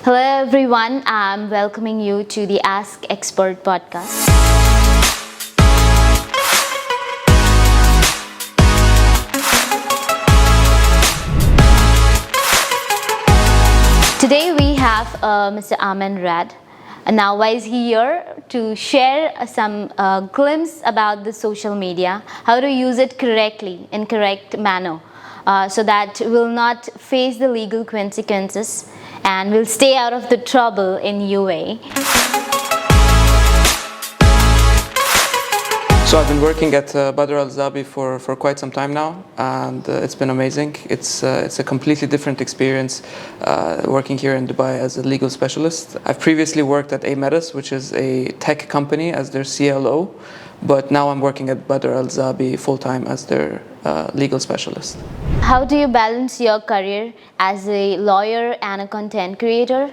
Hello everyone, I'm welcoming you to the Ask Expert podcast. Today we have Mr. Amin. Now why is he here? To share some glimpse about the social media, how to use it correctly, in correct manner, so that we'll not face the legal consequences and we'll stay out of the trouble in UAE. So I've been working at Badr Al Zabi for quite some time now, and it's been amazing. It's a completely different experience working here in Dubai as a legal specialist. I've previously worked at Amin, which is a tech company, as their CLO, but now I'm working at Badr Al Zabi full-time as their legal specialist. How do you balance your career as a lawyer and a content creator?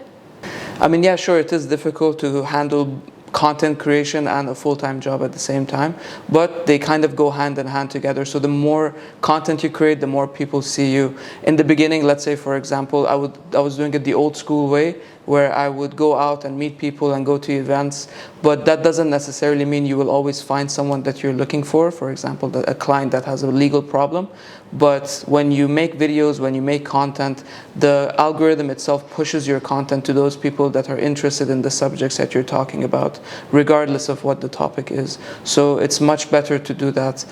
I mean, yeah, sure, it is difficult to handle content creation and a full-time job at the same time, but they kind of go hand in hand together. So the more content you create, the more people see you. In the beginning, let's say for example, I was doing it the old school way, where I would go out and meet people and go to events, but that doesn't necessarily mean you will always find someone that you're looking for example, a client that has a legal problem. But when you make videos, when you make content, the algorithm itself pushes your content to those people that are interested in the subjects that you're talking about, regardless of what the topic is. So it's much better to do that.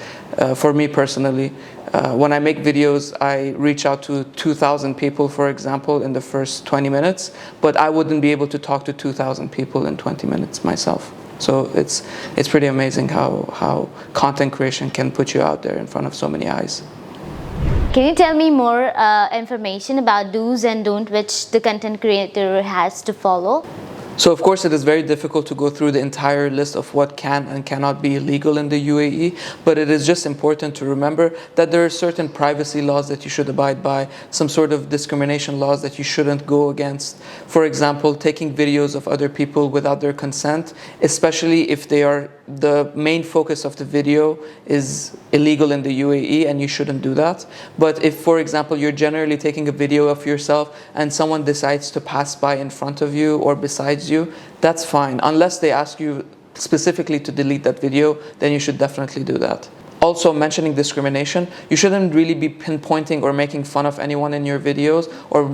For me personally, when I make videos, I reach out to 2,000 people, for example, in the first 20 minutes, but I wouldn't be able to talk to 2,000 people in 20 minutes myself. So it's pretty amazing how content creation can put you out there in front of so many eyes. Can you tell me more information about do's and don'ts which the content creator has to follow? So of course it is very difficult to go through the entire list of what can and cannot be illegal in the UAE, but it is just important to remember that there are certain privacy laws that you should abide by, some sort of discrimination laws that you shouldn't go against. For example, taking videos of other people without their consent, especially if the main focus of the video is illegal in the UAE, and you shouldn't do that. But if, for example, you're generally taking a video of yourself and someone decides to pass by in front of you or besides you, that's fine. Unless they ask you specifically to delete that video, then you should definitely do that. Also, mentioning discrimination, you shouldn't really be pinpointing or making fun of anyone in your videos, or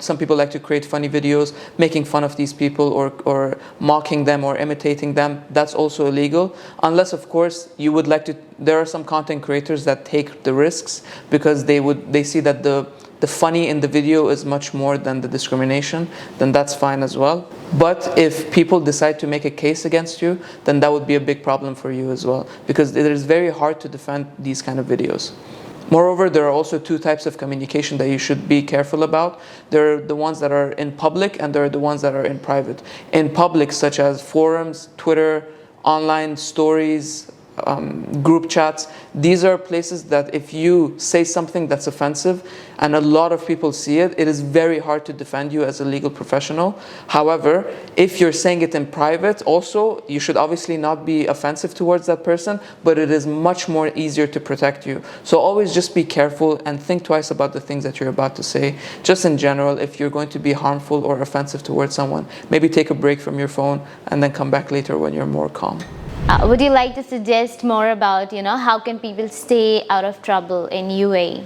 some people like to create funny videos making fun of these people or mocking them or imitating them. That's also illegal, unless of course you would like to. There are some content creators that take the risks because they see that the funny in the video is much more than the discrimination, then that's fine as well. But if people decide to make a case against you, then that would be a big problem for you as well, because it is very hard to defend these kind of videos. Moreover, there are also two types of communication that you should be careful about. There are the ones that are in public, and there are the ones that are in private. In public, such as forums, Twitter, online stories, group chats, these are places that if you say something that's offensive and a lot of people see it, it is very hard to defend you as a legal professional. However, if you're saying it in private, also you should obviously not be offensive towards that person, but it is much more easier to protect you. So always just be careful and think twice about the things that you're about to say. Just in general, if you're going to be harmful or offensive towards someone, maybe take a break from your phone and then come back later when you're more calm. Would you like to suggest more about, how can people stay out of trouble in UAE?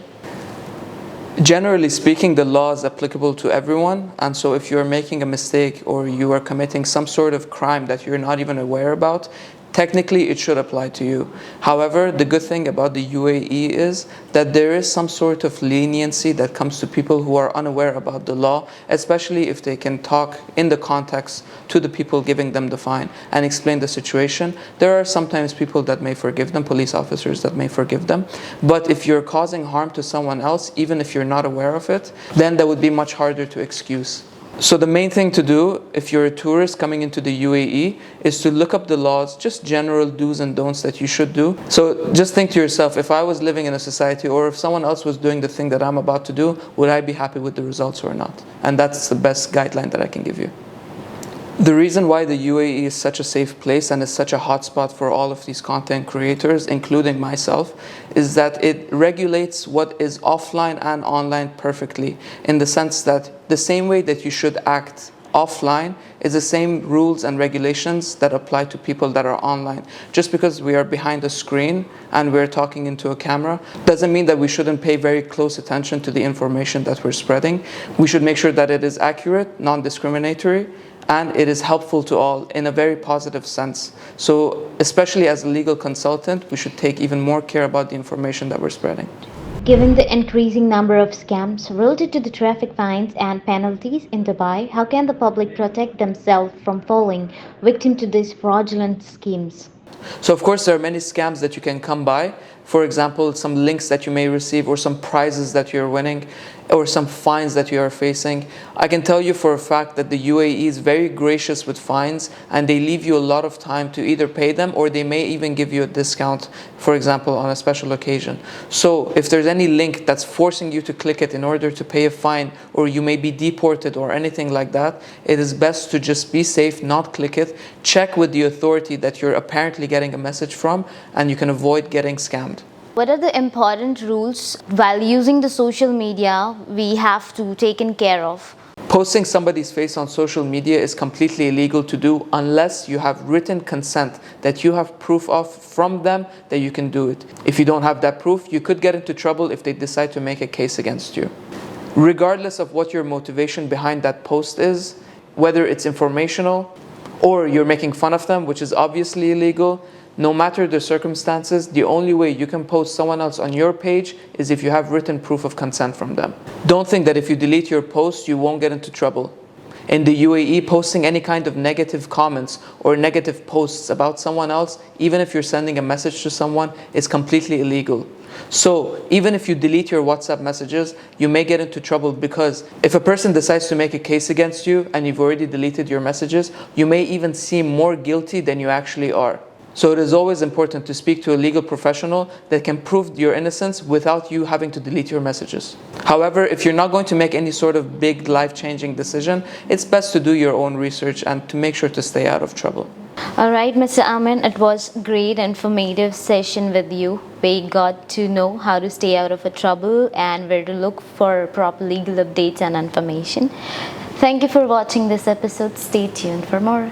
Generally speaking, the law is applicable to everyone, and so if you're making a mistake or you are committing some sort of crime that you're not even aware about, technically it should apply to you. However, the good thing about the UAE is that there is some sort of leniency that comes to people who are unaware about the law, especially if they can talk in the context to the people giving them the fine and explain the situation. There are sometimes people that may forgive them, police officers that may forgive them, but if you're causing harm to someone else, even if you're not aware of it, then that would be much harder to excuse. So the main thing to do if you're a tourist coming into the UAE is to look up the laws, just general do's and don'ts that you should do. So just think to yourself, if I was living in a society or if someone else was doing the thing that I'm about to do, would I be happy with the results or not? And that's the best guideline that I can give you. The reason why the UAE is such a safe place and is such a hotspot for all of these content creators, including myself, is that it regulates what is offline and online perfectly, in the sense that the same way that you should act offline is the same rules and regulations that apply to people that are online. Just because we are behind a screen and we're talking into a camera doesn't mean that we shouldn't pay very close attention to the information that we're spreading. We should make sure that it is accurate, non-discriminatory, and it is helpful to all in a very positive sense. So especially as a legal consultant, we should take even more care about the information that we're spreading. Given the increasing number of scams related to the traffic fines and penalties in Dubai, how can the public protect themselves from falling victim to these fraudulent schemes? So of course there are many scams that you can come by. For example, some links that you may receive, or some prizes that you're winning, or some fines that you are facing. I can tell you for a fact that the UAE is very gracious with fines, and they leave you a lot of time to either pay them, or they may even give you a discount, for example, on a special occasion. So if there's any link that's forcing you to click it in order to pay a fine, or you may be deported or anything like that, it is best to just be safe, not click it. Check with the authority that you're apparently getting a message from, and you can avoid getting scammed. What are the important rules while using the social media we have to take in care of? Posting somebody's face on social media is completely illegal to do unless you have written consent that you have proof of from them that you can do it. If you don't have that proof, you could get into trouble if they decide to make a case against you. Regardless of what your motivation behind that post is, whether it's informational or you're making fun of them, which is obviously illegal, no matter the circumstances, the only way you can post someone else on your page is if you have written proof of consent from them. Don't think that if you delete your post, you won't get into trouble. In the UAE, posting any kind of negative comments or negative posts about someone else, even if you're sending a message to someone, is completely illegal. So even if you delete your WhatsApp messages, you may get into trouble, because if a person decides to make a case against you and you've already deleted your messages, you may even seem more guilty than you actually are. So it is always important to speak to a legal professional that can prove your innocence without you having to delete your messages. However, if you're not going to make any sort of big life-changing decision, it's best to do your own research and to make sure to stay out of trouble. All right, Mr. Amin, it was a great informative session with you. We got to know how to stay out of a trouble and where to look for proper legal updates and information. Thank you for watching this episode. Stay tuned for more.